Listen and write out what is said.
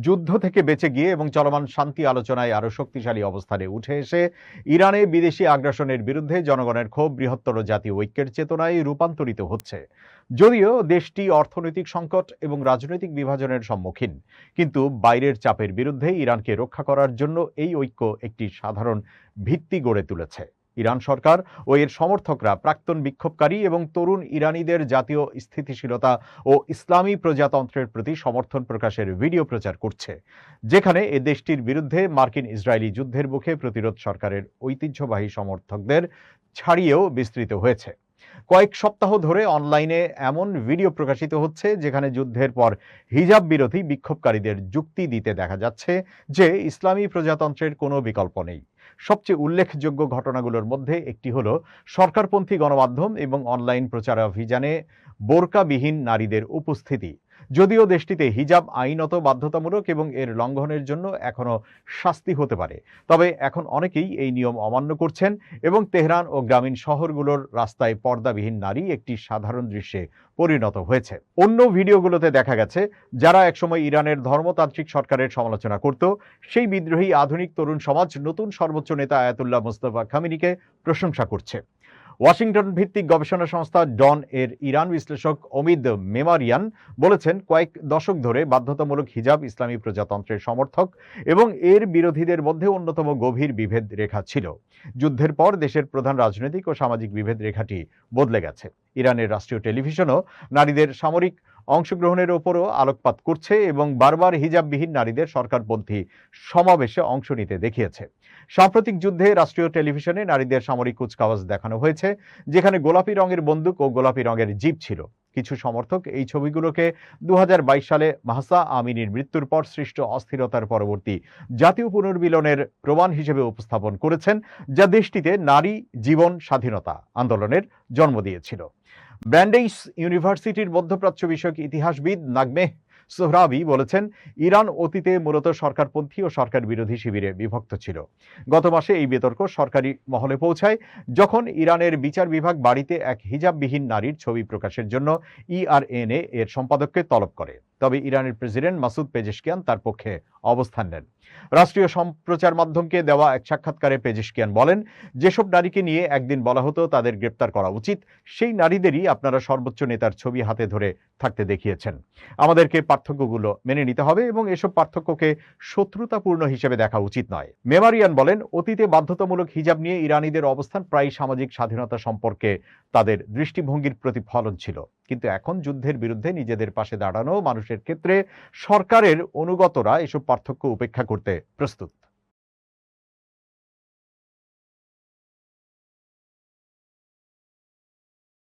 যুদ্ধ থেকে বেঁচে গিয়ে এবং চলমান শান্তি আলোচনায় আরও শক্তিশালী অবস্থানে উঠে এসে ইরানে বিদেশি আগ্রাসনের বিরুদ্ধে জনগণের ক্ষোভ বৃহত্তর জাতীয় ঐক্যের চেতনায় রূপান্তরিত হচ্ছে। যদিও দেশটি অর্থনৈতিক সংকট এবং রাজনৈতিক বিভাজনের সম্মুখীন, কিন্তু বাইরের চাপের বিরুদ্ধে ইরানকে রক্ষা করার জন্য এই ঐক্য একটি সাধারণ ভিত্তি গড়ে তুলেছে। ইরান সরকার ও এর সমর্থকরা প্রাক্তন বিক্ষোভকারী এবং তরুণ ইরানিদের জাতীয় স্থিতিশীলতা ও ইসলামী প্রজাতন্ত্রের প্রতি সমর্থন প্রকাশের ভিডিও প্রচার করছে, যেখানে এ দেশটির বিরুদ্ধে মার্কিন ইসরায়েলি যুদ্ধের মুখে প্রতিরোধ সরকারের ঐতিহ্যবাহী সমর্থকদের ছাড়িয়েও বিস্তৃত হয়েছে। কয়েক সপ্তাহ ধরে অনলাইনে এমন ভিডিও প্রকাশিত হচ্ছে যেখানে যুদ্ধের পর হিজাব বিরোধী বিক্ষোভকারীদের যুক্তি দিতে দেখা যাচ্ছে যে ইসলামী প্রজাতন্ত্রের কোনো বিকল্প নেই। সবচেয়ে উল্লেখযোগ্য ঘটনাগুলোর মধ্যে একটি হলো সরকারপন্থী গণমাধ্যম এবং অনলাইন প্রচারাভিযানে বোরকাবিহীন নারীদের উপস্থিতি। যদিও দেশটিতে হিজাব আইনত বাধ্যতামূলক এবং এর লঙ্ঘনের জন্য এখনো শাস্তি হতে পারে, তবে এখন অনেকেই এই নিয়ম অমান্য করছেন এবং তেহরান ও গ্রামীণ শহরগুলোর রাস্তায় পর্দাবিহীন নারী একটি সাধারণ দৃশ্যে পরিণত হয়েছে। অন্য ভিডিওগুলোতে দেখা গেছে যারা একসময় ইরানের ধর্মতান্ত্রিক সরকারের সমালোচনা করত, সেই বিদ্রোহী আধুনিক তরুণ সমাজ নতুন সর্বোচ্চ নেতা আয়াতুল্লাহ মুস্তফা খামেনিকে প্রশংসা করছে। ওয়াশিংটন ভিত্তিক গবেষণা সংস্থা ডন এর ইরান বিশ্লেষক অমিদ মেমারিয়ান বলেছেন, কয়েক দশক ধরে বাধ্যতামূলক হিজাব ইসলামী প্রজাতন্ত্রের সমর্থক এবং এর বিরোধীদের মধ্যে অন্যতম গভীর বিভেদ রেখা ছিল। যুদ্ধের পর দেশের প্রধান রাজনৈতিক ও সামাজিক বিভেদ রেখাটি বদলে গেছে। ইরানের রাষ্ট্রীয় টেলিভিশনও নারীদের সামরিক অংশগ্রহণের ওপরও আলোকপাত করছে এবং বারবার হিজাববিহীন নারীদের সরকারপন্থী সমাবেশে অংশ নিতে দেখিয়েছে। সাম্প্রতিক যুদ্ধে রাষ্ট্রীয় টেলিভিশনে নারীদের সামরিক কুচকাওয়াজ দেখানো হয়েছে, যেখানে গোলাপি রঙের বন্দুক ও গোলাপি রঙের জিপ ছিল। কিছু সমর্থক এই ছবিগুলোকে 2022 সালে মাহসা আমিনীর মৃত্যুর পর সৃষ্ট অস্থিরতার পরবর্তী জাতীয় পুনর্মিলনের প্রমাণ হিসেবে উপস্থাপন করেছেন, যা দেশটিতে নারী জীবন স্বাধীনতা আন্দোলনের জন্ম দিয়েছিল। ব্র্যান্ডেইস ইউনিভার্সিটির মধ্যপ্রাচ্য বিষয়ক ইতিহাসবিদ নাগমেহ সোহরাবি বলেছেন, ইরান অতীতে মূলত সরকারপন্থী ও সরকার বিরোধী শিবিরে বিভক্ত ছিল। গত মাসে এই বিতর্ক সরকারি মহলে পৌঁছায় যখন ইরানের বিচার বিভাগ বাড়িতে এক হিজাববিহীন নারীর ছবি প্রকাশের জন্য ইআরএনএ এর সম্পাদককে তলব করে। তবে ইরানের প্রেসিডেন্ট মাসুদ পেজেশকিয়ান তার পক্ষে অবস্থান নেন। রাষ্ট্রীয় সম্প্রচার মাধ্যমকে দেওয়া এক সাক্ষাৎকারে পেজেশকিয়ান বলেন, যেসব নারীকে নিয়ে একদিন বলা হতো তাদের গ্রেপ্তার করা উচিত, সেই নারীদেরই আপনারা সর্বোচ্চ নেতার ছবি হাতে ধরে থাকতে দেখিয়েছেন। আমাদেরকে পার্থক্যগুলো মেনে নিতে হবে এবং এসব পার্থক্যকে শত্রুতাপূর্ণ হিসেবে দেখা উচিত নয়। মেমারিয়ান বলেন, অতীতে বাধ্যতামূলক হিজাব নিয়ে ইরানিদের অবস্থান প্রায় সামাজিক স্বাধীনতা সম্পর্কে তাদের দৃষ্টিভঙ্গির প্রতিফলন ছিল, কিন্তু এখন যুদ্ধের বিরুদ্ধে নিজেদের পাশে দাঁড়ানো মানুষের ক্ষেত্রে সরকারের অনুগতরা এসব পার্থক্য উপেক্ষা করতে প্রস্তুত।